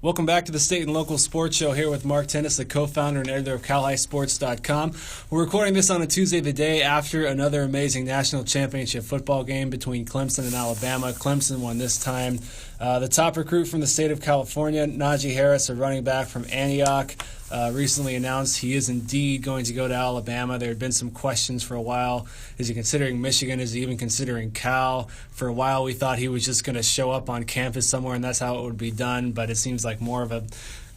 Welcome back to the State and Local Sports Show here with Mark Tennis, the co-founder and editor of CalHighSports.com. We're recording this on a Tuesday, the day after another amazing national championship football game between Clemson and Alabama. Clemson won this time. The top recruit from the state of California, Najee Harris, a running back from Antioch, recently announced he is indeed going to go to Alabama. There had been some questions for a while. Is he considering Michigan? Is he even considering Cal? For a while, we thought he was just going to show up on campus somewhere, and that's how it would be done. But it seems like more of a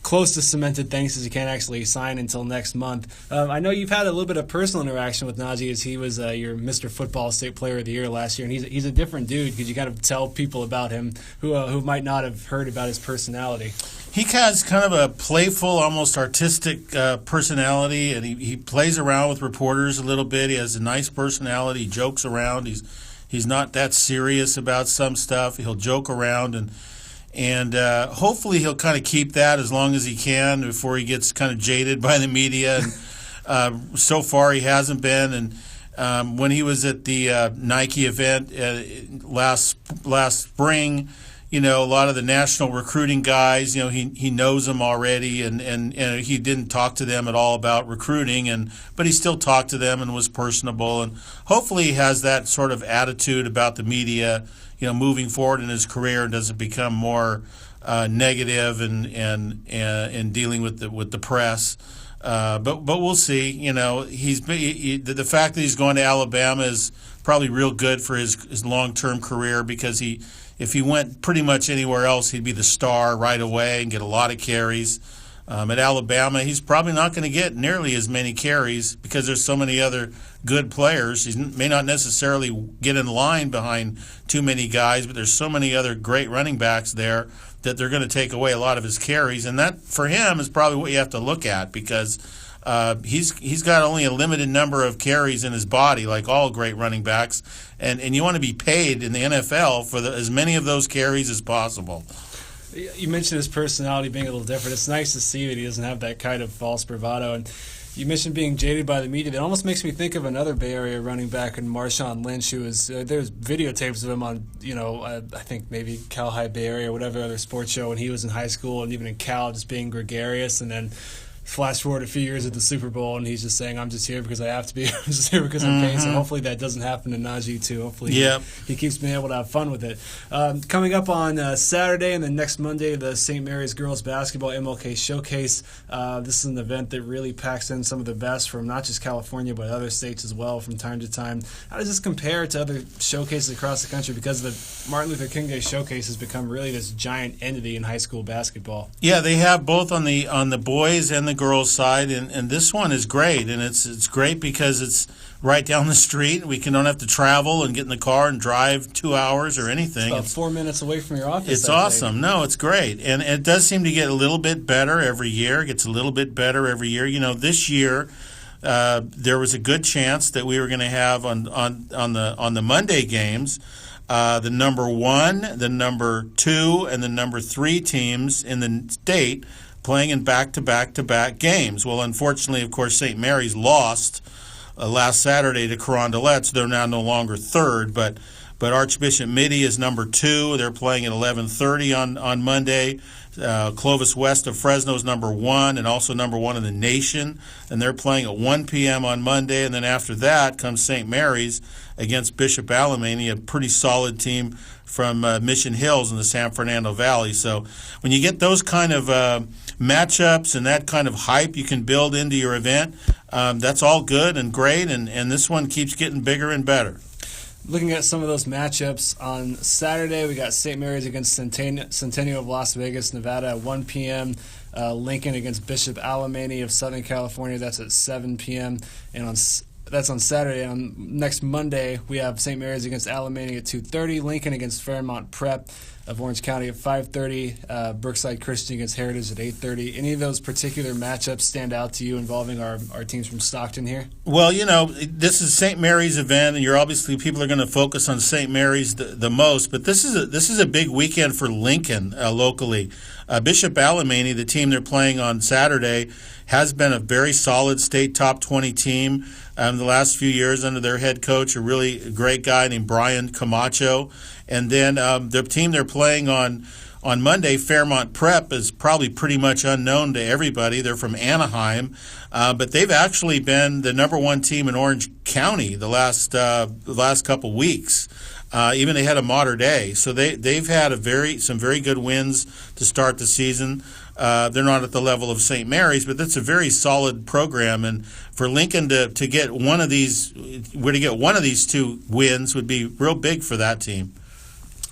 close to cemented thing since he can't actually sign until next month. I know you've had a little bit of personal interaction with Najee as he was your Mr. Football State Player of the Year last year, and he's a different dude because you kind of tell people about him who might not have heard about his personality. He has kind of a playful, almost artistic personality, and he plays around with reporters a little bit. He has a nice personality. He jokes around. He's not that serious about some stuff. He'll joke around, and hopefully he'll kind of keep that as long as he can before he gets kind of jaded by the media. And so far he hasn't been. And when he was at the Nike event last spring, you know, a lot of the national recruiting guys, you know, he knows them already, and he didn't talk to them at all about recruiting, but he still talked to them and was personable, and hopefully he has that sort of attitude about the media, you know, moving forward in his career, and doesn't become more negative and dealing with the press. But we'll see. You know, the fact that he's going to Alabama is probably real good for his long-term career, because if he went pretty much anywhere else, he'd be the star right away and get a lot of carries. At Alabama, he's probably not going to get nearly as many carries because there's so many other good players. He may not necessarily get in line behind too many guys, but there's so many other great running backs there that they're going to take away a lot of his carries. And that, for him, is probably what you have to look at, because he's got only a limited number of carries in his body, like all great running backs, and you want to be paid in the NFL for as many of those carries as possible. You mentioned his personality being a little different. It's nice to see that he doesn't have that kind of false bravado. And you mentioned being jaded by the media. That almost makes me think of another Bay Area running back in Marshawn Lynch, who is there's videotapes of him on, I think maybe Cal High Bay Area, whatever other sports show, when he was in high school, and even in Cal, just being gregarious, and then flash forward a few years at the Super Bowl, and he's just saying, I'm just here because I have to be. I'm just here because I'm paid. So hopefully that doesn't happen to Najee, too. Hopefully he keeps being able to have fun with it. Coming up on Saturday and then next Monday, the St. Mary's Girls Basketball MLK Showcase. This is an event that really packs in some of the best from not just California, but other states as well from time to time. How does this compare to other showcases across the country? Because the Martin Luther King Day Showcase has become really this giant entity in high school basketball. Yeah, they have both on the boys and the girls side, and this one is great, and it's great because it's right down the street. We don't have to travel and get in the car and drive 2 hours or anything. It's 4 minutes away from your office. It's awesome. No, it's great, and it does seem to get a little bit better every year. It gets a little bit better every year. You know, this year there was a good chance that we were going to have on the Monday games the number 1, the number 2, and the number 3 teams in the state playing in back-to-back-to-back games. Well, unfortunately, of course, St. Mary's lost last Saturday to Carondelet, so they're now no longer third. But Archbishop Mitty is number 2. They're playing at 11:30 on Monday. Clovis West of Fresno is number 1 and also number 1 in the nation, and they're playing at 1 p.m. on Monday. And then after that comes St. Mary's against Bishop Alemany, a pretty solid team from Mission Hills in the San Fernando Valley. So when you get those kind of matchups and that kind of hype you can build into your event, that's all good and great, and this one keeps getting bigger and better. Looking at some of those matchups, on Saturday we got St. Mary's against Centennial of Las Vegas, Nevada at 1 p.m., Lincoln against Bishop Alemany of Southern California, that's at 7 p.m., and that's on Saturday. On next Monday, we have St. Mary's against Alemany at 2:30, Lincoln against Fairmont Prep of Orange County at 5:30, Brookside Christian against Heritage at 8:30. Any of those particular matchups stand out to you involving our teams from Stockton here? Well, you know, this is St. Mary's event, and people are going to focus on St. Mary's the most, but this is a big weekend for Lincoln locally. Bishop Alemany, the team they're playing on Saturday, has been a very solid state top 20 team the last few years under their head coach, a really great guy named Brian Camacho. And then the team they're playing on on Monday, Fairmont Prep is probably pretty much unknown to everybody. They're from Anaheim, but they've actually been the number one team in Orange County the last couple weeks. Even they had a modern day, so they've had some very good wins to start the season. They're not at the level of St. Mary's, but that's a very solid program. And for Lincoln to get one of these two wins would be real big for that team.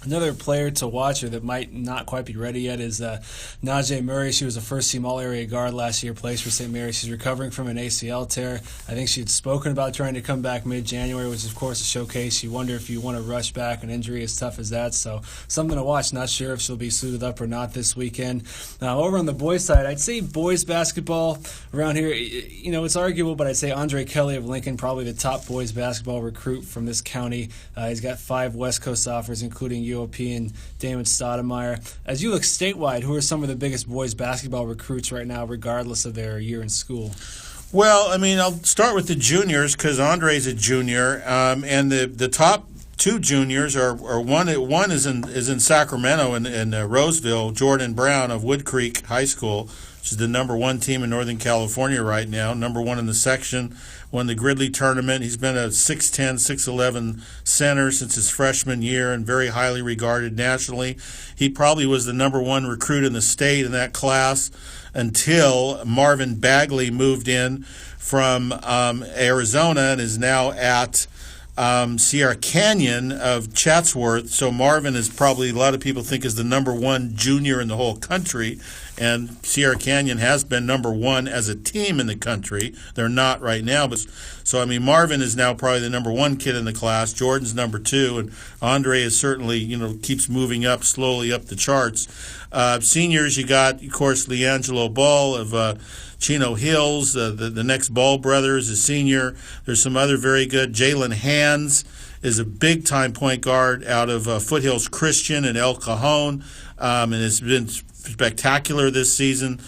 Another player to watch or that might not quite be ready yet is Najee Murray. She was a first-team All-Area guard last year, plays for St. Mary's. She's recovering from an ACL tear. I think she had spoken about trying to come back mid-January, which is, of course, a showcase. You wonder if you want to rush back an injury as tough as that. So something to watch. Not sure if she'll be suited up or not this weekend. Over on the boys' side, I'd say boys basketball around here, it's arguable, but I'd say Andre Kelly of Lincoln, probably the top boys basketball recruit from this county. He's got 5 West Coast offers, including UOP and Damon Stoudemire. As you look statewide, who are some of the biggest boys basketball recruits right now, regardless of their year in school? Well, I'll start with the juniors because Andre's a junior, and the top 2 juniors are one is in Sacramento in Roseville. Jordan Brown of Wood Creek High School, which is the number 1 team in Northern California right now, number 1 in the section. Won the Gridley tournament. He's been a 6'10", 6'11" center since his freshman year and very highly regarded nationally. He probably was the number 1 recruit in the state in that class until Marvin Bagley moved in from Arizona and is now at Sierra Canyon of Chatsworth. So Marvin is probably, a lot of people think, is the number 1 junior in the whole country. And Sierra Canyon has been number 1 as a team in the country. They're not right now, but so Marvin is now probably the number 1 kid in the class. Jordan's number 2, and Andre is certainly keeps moving up slowly up the charts. Seniors, you got, of course, LeAngelo Ball of Chino Hills. The next Ball brother is a senior. There's some other very good. Jalen Hands is a big-time point guard out of Foothills Christian in El Cajon, and has been spectacular this season.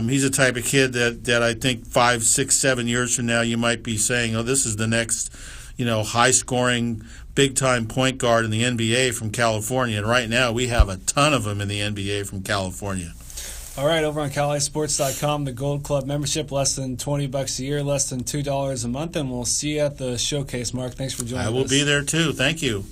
He's a type of kid that I think 5, 6, 7 years from now you might be saying, oh, this is the next, high-scoring, big-time point guard in the NBA from California. And right now we have a ton of them in the NBA from California. All right, over on CaliSports.com, the Gold Club membership, less than $20 a year, less than $2 a month, and we'll see you at the showcase. Mark, thanks for joining us. I will be there too. Thank you.